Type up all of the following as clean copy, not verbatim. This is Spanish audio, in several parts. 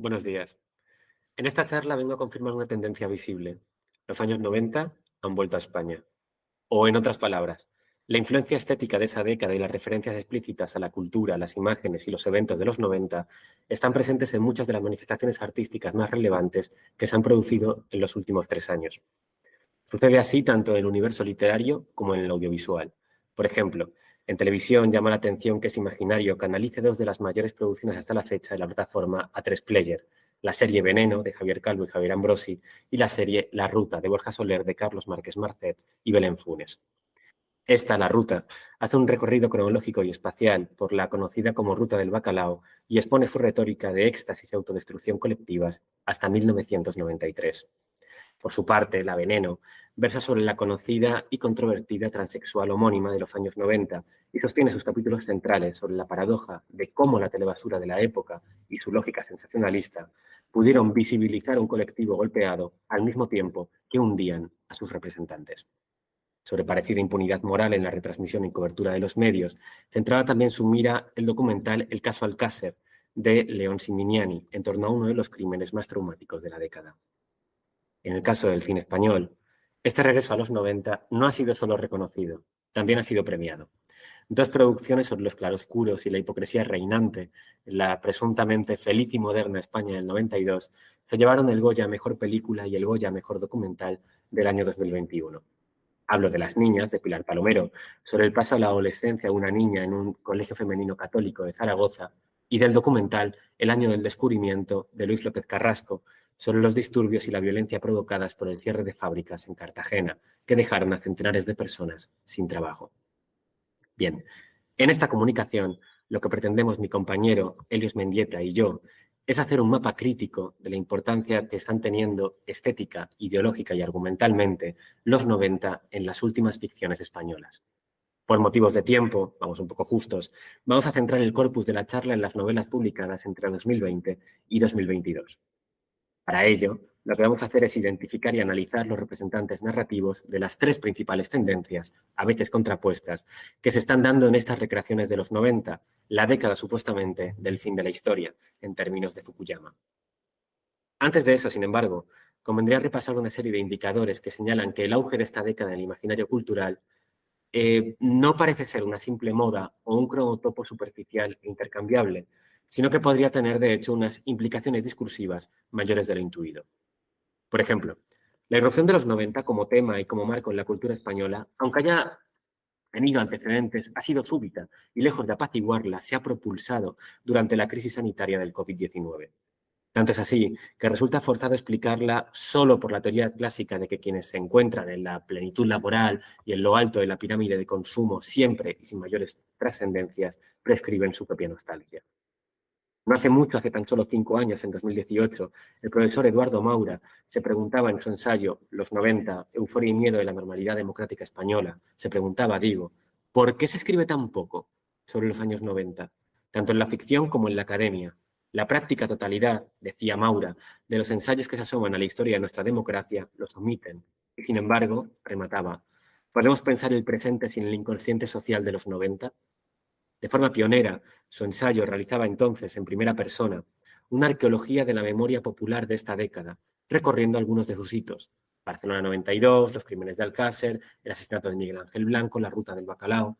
Buenos días. En esta charla vengo a confirmar una tendencia visible. Los años 90 han vuelto a España. O, en otras palabras, la influencia estética de esa década y las referencias explícitas a la cultura, las imágenes y los eventos de los 90 están presentes en muchas de las manifestaciones artísticas más relevantes que se han producido en los últimos 3 años. Sucede así tanto en el universo literario como en el audiovisual. Por ejemplo, en televisión llama la atención que ese imaginario canalice dos de las mayores producciones hasta la fecha de la plataforma A3 Player, la serie Veneno de Javier Calvo y Javier Ambrosi y la serie La Ruta de Borja Soler de Carlos Márquez Marcet y Belén Funes. Esta, La Ruta, hace un recorrido cronológico y espacial por la conocida como Ruta del Bacalao y expone su retórica de éxtasis y autodestrucción colectivas hasta 1993. Por su parte, La Veneno versa sobre la conocida y controvertida transexual homónima de los años 90 y sostiene sus capítulos centrales sobre la paradoja de cómo la telebasura de la época y su lógica sensacionalista pudieron visibilizar un colectivo golpeado al mismo tiempo que hundían a sus representantes. Sobre parecida impunidad moral en la retransmisión y cobertura de los medios, centraba también su mira el documental El caso Alcácer de León Siminiani, en torno a uno de los crímenes más traumáticos de la década. En el caso del cine español, este regreso a los 90 no ha sido solo reconocido, también ha sido premiado. Dos producciones sobre los claroscuros y la hipocresía reinante en la presuntamente feliz y moderna España del 92 se llevaron el Goya a Mejor Película y el Goya a Mejor Documental del año 2021. Hablo de Las niñas, de Pilar Palomero, sobre el paso a la adolescencia de una niña en un colegio femenino católico de Zaragoza, y del documental El año del descubrimiento, de Luis López Carrasco, sobre los disturbios y la violencia provocadas por el cierre de fábricas en Cartagena, que dejaron a centenares de personas sin trabajo. Bien, en esta comunicación, lo que pretendemos mi compañero Helios Mendieta y yo es hacer un mapa crítico de la importancia que están teniendo estética, ideológica y argumentalmente los 90 en las últimas ficciones españolas. Por motivos de tiempo, vamos un poco justos, vamos a centrar el corpus de la charla en las novelas publicadas entre 2020 y 2022. Para ello, lo que vamos a hacer es identificar y analizar los representantes narrativos de las tres principales tendencias, a veces contrapuestas, que se están dando en estas recreaciones de los 90, la década supuestamente del fin de la historia, en términos de Fukuyama. Antes de eso, sin embargo, convendría repasar una serie de indicadores que señalan que el auge de esta década en el imaginario cultural no parece ser una simple moda o un cronotopo superficial e intercambiable, sino que podría tener, de hecho, unas implicaciones discursivas mayores de lo intuido. Por ejemplo, la irrupción de los 90 como tema y como marco en la cultura española, aunque haya tenido antecedentes, ha sido súbita y, lejos de apaciguarla, se ha propulsado durante la crisis sanitaria del COVID-19. Tanto es así que resulta forzado explicarla solo por la teoría clásica de que quienes se encuentran en la plenitud laboral y en lo alto de la pirámide de consumo siempre y sin mayores trascendencias prescriben su propia nostalgia. No hace mucho, hace tan solo 5 años, en 2018, el profesor Eduardo Maura se preguntaba en su ensayo Los 90, Euforia y miedo de la normalidad democrática española, se preguntaba, digo, ¿por qué se escribe tan poco sobre los años 90, tanto en la ficción como en la academia? La práctica totalidad, decía Maura, de los ensayos que se asoman a la historia de nuestra democracia los omiten. Y sin embargo, remataba, ¿podemos pensar el presente sin el inconsciente social de los 90? De forma pionera, su ensayo realizaba entonces, en primera persona, una arqueología de la memoria popular de esta década, recorriendo algunos de sus hitos. Barcelona 92, los crímenes de Alcácer, el asesinato de Miguel Ángel Blanco, la ruta del bacalao.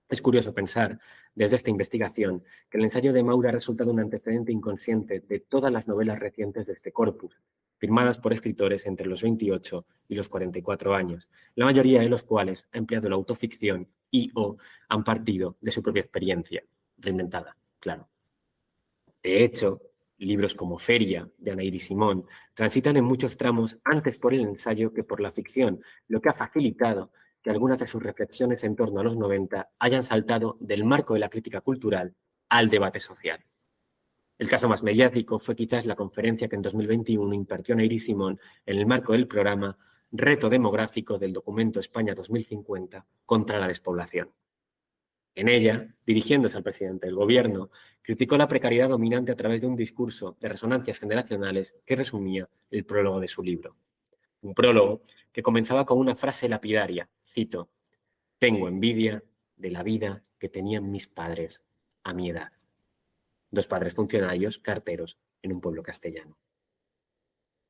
Es curioso pensar, desde esta investigación, que el ensayo de Maura ha resultado un antecedente inconsciente de todas las novelas recientes de este corpus, firmadas por escritores entre los 28 y los 44 años, la mayoría de los cuales ha empleado la autoficción y o han partido de su propia experiencia, reinventada, claro. De hecho, libros como Feria, de Anaïdi Simón, transitan en muchos tramos antes por el ensayo que por la ficción, lo que ha facilitado que algunas de sus reflexiones en torno a los 90 hayan saltado del marco de la crítica cultural al debate social. El caso más mediático fue quizás la conferencia que en 2021 impartió Anaïdi Simón en el marco del programa Reto Demográfico del documento España 2050 contra la despoblación. En ella, dirigiéndose al presidente del gobierno, criticó la precariedad dominante a través de un discurso de resonancias generacionales que resumía el prólogo de su libro. Un prólogo que comenzaba con una frase lapidaria, cito, «Tengo envidia de la vida que tenían mis padres a mi edad». dos padres funcionarios, carteros, en un pueblo castellano.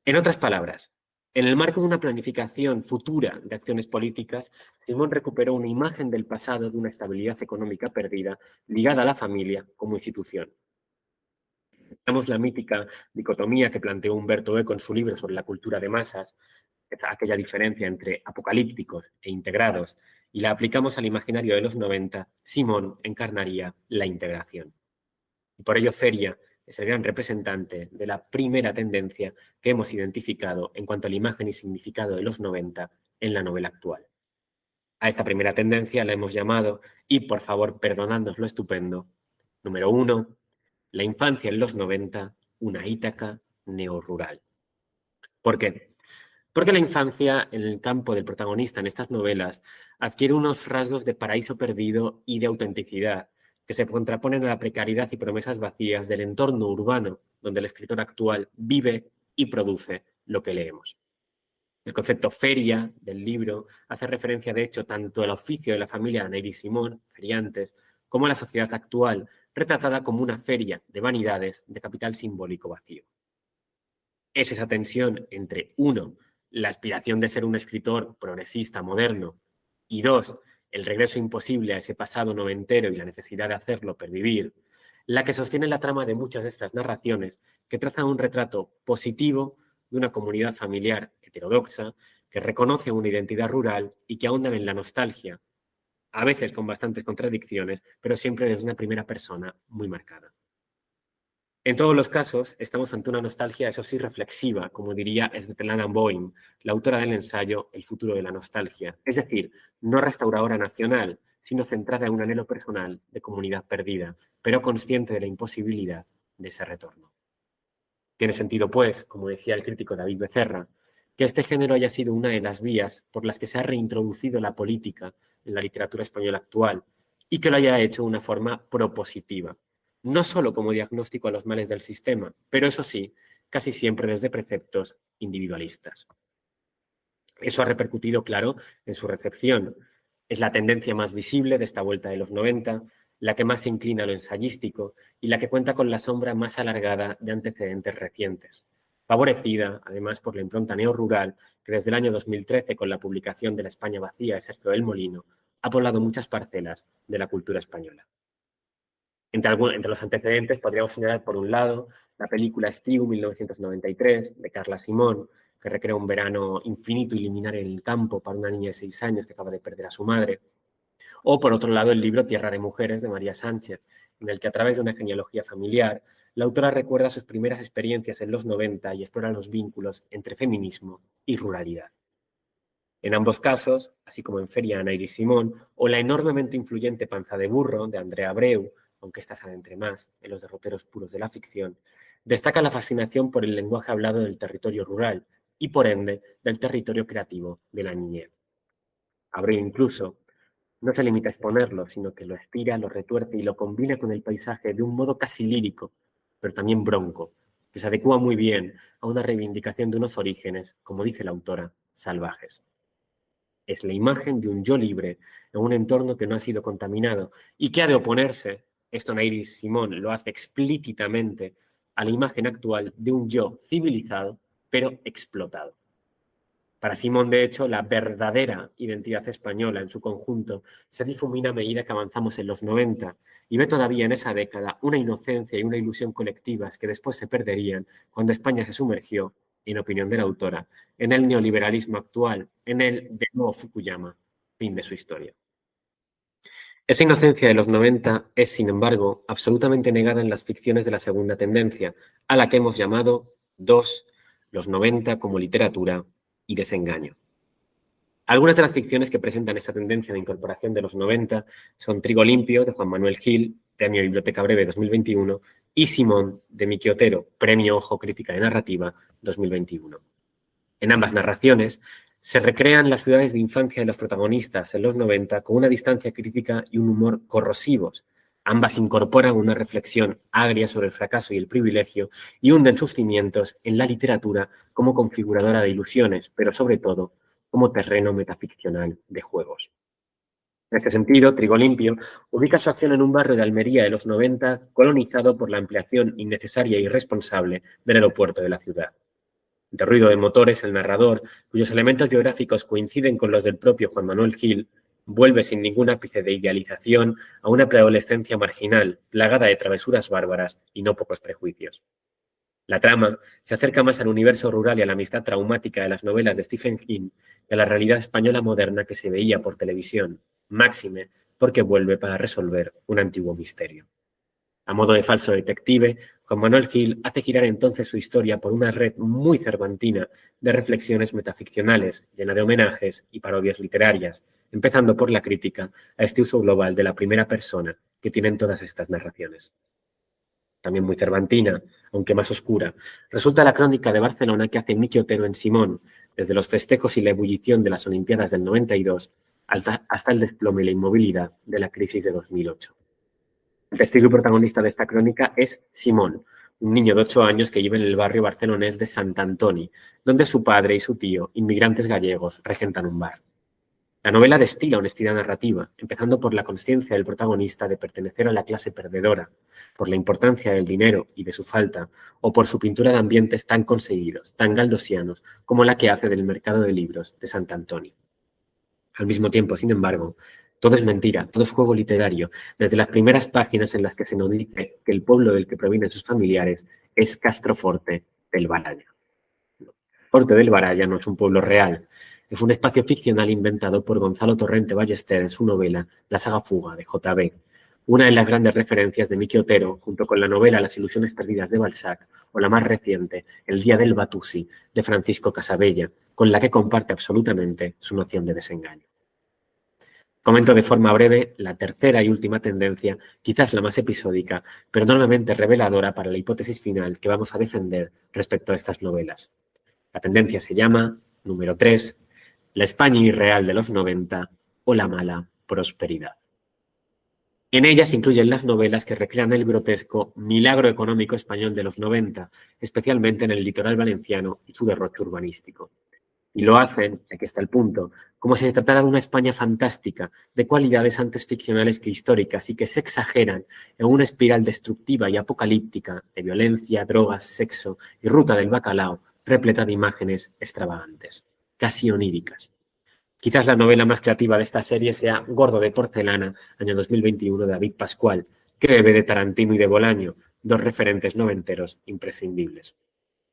En otras palabras, en el marco de una planificación futura de acciones políticas, Simón recuperó una imagen del pasado de una estabilidad económica perdida ligada a la familia como institución. Tenemos la mítica dicotomía que planteó Humberto Eco en su libro sobre la cultura de masas, aquella diferencia entre apocalípticos e integrados, y la aplicamos al imaginario de los 90, Simón encarnaría la integración. Y por ello Feria es el gran representante de la primera tendencia que hemos identificado en cuanto a la imagen y significado de los 90 en la novela actual. A esta primera tendencia la hemos llamado, y por favor perdonadnos lo estupendo, número 1, la infancia en los 90, una Ítaca neorrural. ¿Por qué? Porque la infancia en el campo del protagonista en estas novelas adquiere unos rasgos de paraíso perdido y de autenticidad que se contraponen a la precariedad y promesas vacías del entorno urbano donde el escritor actual vive y produce lo que leemos. El concepto feria del libro hace referencia, de hecho, tanto al oficio de la familia de Neyre y Simón, feriantes, como a la sociedad actual, retratada como una feria de vanidades de capital simbólico vacío. Es esa tensión entre, uno, la aspiración de ser un escritor progresista, moderno, y dos, el regreso imposible a ese pasado noventero y la necesidad de hacerlo pervivir, la que sostiene la trama de muchas de estas narraciones que trazan un retrato positivo de una comunidad familiar heterodoxa que reconoce una identidad rural y que ahondan en la nostalgia, a veces con bastantes contradicciones, pero siempre desde una primera persona muy marcada. En todos los casos, estamos ante una nostalgia, eso sí, reflexiva, como diría Svetlana Boym, la autora del ensayo El futuro de la nostalgia. Es decir, no restauradora nacional, sino centrada en un anhelo personal de comunidad perdida, pero consciente de la imposibilidad de ese retorno. Tiene sentido, pues, como decía el crítico David Becerra, que este género haya sido una de las vías por las que se ha reintroducido la política en la literatura española actual y que lo haya hecho de una forma propositiva, no solo como diagnóstico a los males del sistema, pero eso sí, casi siempre desde preceptos individualistas. Eso ha repercutido, claro, en su recepción. Es la tendencia más visible de esta vuelta de los 90, la que más se inclina a lo ensayístico y la que cuenta con la sombra más alargada de antecedentes recientes, favorecida, además, por la impronta neorrural que desde el año 2013, con la publicación de La España vacía de Sergio del Molino, ha poblado muchas parcelas de la cultura española. Entre los antecedentes podríamos señalar, por un lado, la película Estiu, 1993, de Carla Simón, que recrea un verano infinito y liminar en el campo para una niña de 6 años que acaba de perder a su madre. O, por otro lado, el libro Tierra de Mujeres, de María Sánchez, en el que, a través de una genealogía familiar, la autora recuerda sus primeras experiencias en los 90 y explora los vínculos entre feminismo y ruralidad. En ambos casos, así como en Feria de Neyre y Simón, o la enormemente influyente Panza de burro, de Andrea Abreu, aunque esta sale entre más en los derroteros puros de la ficción, destaca la fascinación por el lenguaje hablado del territorio rural y, por ende, del territorio creativo de la niñez. Abreu incluso no se limita a exponerlo, sino que lo estira, lo retuerce y lo combina con el paisaje de un modo casi lírico, pero también bronco, que se adecua muy bien a una reivindicación de unos orígenes, como dice la autora, salvajes. Es la imagen de un yo libre en un entorno que no ha sido contaminado y que ha de oponerse, esto Neyre y Simón lo hace explícitamente, a la imagen actual de un yo civilizado pero explotado. Para Simón, de hecho, la verdadera identidad española en su conjunto se difumina a medida que avanzamos en los 90 y ve todavía en esa década una inocencia y una ilusión colectivas que después se perderían cuando España se sumergió, en opinión de la autora, en el neoliberalismo actual, en el de nuevo Fukuyama, fin de su historia. Esa inocencia de los 90 es, sin embargo, absolutamente negada en las ficciones de la segunda tendencia, a la que hemos llamado 2, los 90 como literatura y desengaño. Algunas de las ficciones que presentan esta tendencia de incorporación de los 90 son Trigo limpio, de Juan Manuel Gil, Premio Biblioteca Breve 2021, y Simón, de Miki Otero, Premio Ojo Crítica de Narrativa 2021. En ambas narraciones se recrean las ciudades de infancia de los protagonistas en los 90 con una distancia crítica y un humor corrosivos. Ambas incorporan una reflexión agria sobre el fracaso y el privilegio y hunden sus cimientos en la literatura como configuradora de ilusiones, pero sobre todo como terreno metaficcional de juegos. En este sentido, Trigo Limpio ubica su acción en un barrio de Almería de los 90 colonizado por la ampliación innecesaria e irresponsable del aeropuerto de la ciudad. De ruido de motores, el narrador, cuyos elementos geográficos coinciden con los del propio Juan Manuel Gil, vuelve sin ningún ápice de idealización a una preadolescencia marginal, plagada de travesuras bárbaras y no pocos prejuicios. La trama se acerca más al universo rural y a la amistad traumática de las novelas de Stephen King que a la realidad española moderna que se veía por televisión, máxime porque vuelve para resolver un antiguo misterio. A modo de falso detective, Juan Manuel Gil hace girar entonces su historia por una red muy cervantina de reflexiones metaficcionales, llena de homenajes y parodias literarias, empezando por la crítica a este uso global de la primera persona que tienen todas estas narraciones. También muy cervantina, aunque más oscura, resulta la crónica de Barcelona que hace Miki Otero en Simón, desde los festejos y la ebullición de las Olimpiadas del 92 hasta el desplome y la inmovilidad de la crisis de 2008. El testigo y protagonista de esta crónica es Simón, un niño de 8 años que vive en el barrio barcelonés de Sant Antoni, donde su padre y su tío, inmigrantes gallegos, regentan un bar. La novela destila honestidad narrativa, empezando por la consciencia del protagonista de pertenecer a la clase perdedora, por la importancia del dinero y de su falta, o por su pintura de ambientes tan conseguidos, tan galdosianos, como la que hace del mercado de libros de Sant Antoni. Al mismo tiempo, sin embargo, todo es mentira, todo es juego literario, desde las primeras páginas en las que se nos dice que el pueblo del que provienen sus familiares es Castroforte del Baralla. Forte del Baralla no es un pueblo real, es un espacio ficcional inventado por Gonzalo Torrente Ballester en su novela La saga Fuga, de J.B., una de las grandes referencias de Miki Otero, junto con la novela Las ilusiones perdidas de Balzac o la más reciente, El día del Batusi, de Francisco Casabella, con la que comparte absolutamente su noción de desengaño. Comento de forma breve la tercera y última tendencia, quizás la más episódica, pero enormemente reveladora para la hipótesis final que vamos a defender respecto a estas novelas. La tendencia se llama, número 3, la España irreal de los 90 o la mala prosperidad. En ellas se incluyen las novelas que recrean el grotesco milagro económico español de los 90, especialmente en el litoral valenciano y su derroche urbanístico. Y lo hacen, aquí está el punto, como si se tratara de una España fantástica, de cualidades antes ficcionales que históricas y que se exageran en una espiral destructiva y apocalíptica de violencia, drogas, sexo y ruta del bacalao, repleta de imágenes extravagantes, casi oníricas. Quizás la novela más creativa de esta serie sea Gordo de porcelana, año 2021, de David Pascual, que bebe de Tarantino y de Bolaño, dos referentes noventeros imprescindibles.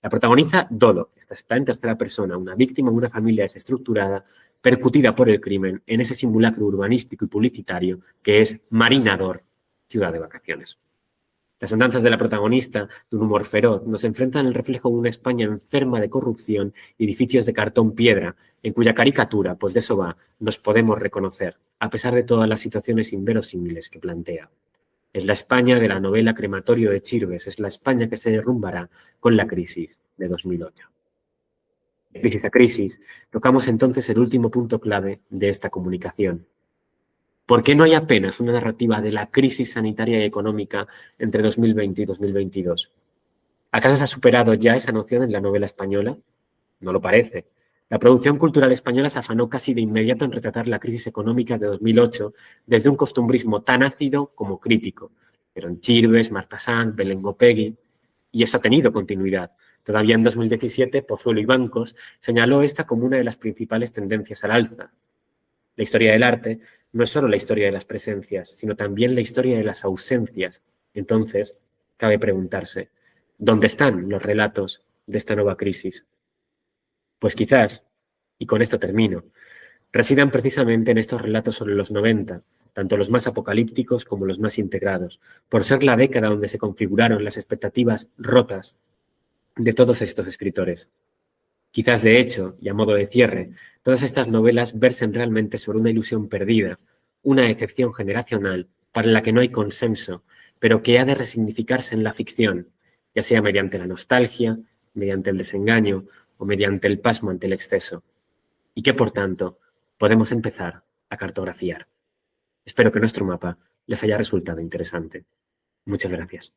La protagoniza Dodo, esta está en tercera persona, una víctima de una familia desestructurada, percutida por el crimen en ese simulacro urbanístico y publicitario que es Marinador, ciudad de vacaciones. Las andanzas de la protagonista, de un humor feroz, nos enfrentan al reflejo de una España enferma de corrupción y edificios de cartón piedra, en cuya caricatura, pues de eso va, nos podemos reconocer, a pesar de todas las situaciones inverosímiles que plantea. Es la España de la novela Crematorio de Chirves, es la España que se derrumbará con la crisis de 2008. De crisis a crisis, tocamos entonces el último punto clave de esta comunicación. ¿Por qué no hay apenas una narrativa de la crisis sanitaria y económica entre 2020 y 2022? ¿Acaso se ha superado ya esa noción en la novela española? No lo parece. La producción cultural española se afanó casi de inmediato en retratar la crisis económica de 2008 desde un costumbrismo tan ácido como crítico. Pero en Chirves, Marta Sanz, Belén Gopegui, y esto ha tenido continuidad. Todavía en 2017, Pozuelo y Bancos señaló esta como una de las principales tendencias al alza. La historia del arte no es solo la historia de las presencias, sino también la historia de las ausencias. Entonces, cabe preguntarse, ¿dónde están los relatos de esta nueva crisis? Pues quizás, y con esto termino, residan precisamente en estos relatos sobre los 90, tanto los más apocalípticos como los más integrados, por ser la década donde se configuraron las expectativas rotas de todos estos escritores. Quizás, de hecho, y a modo de cierre, todas estas novelas versen realmente sobre una ilusión perdida, una decepción generacional para la que no hay consenso, pero que ha de resignificarse en la ficción, ya sea mediante la nostalgia, mediante el desengaño o mediante el pasmo ante el exceso, y que, por tanto, podemos empezar a cartografiar. Espero que nuestro mapa les haya resultado interesante. Muchas gracias.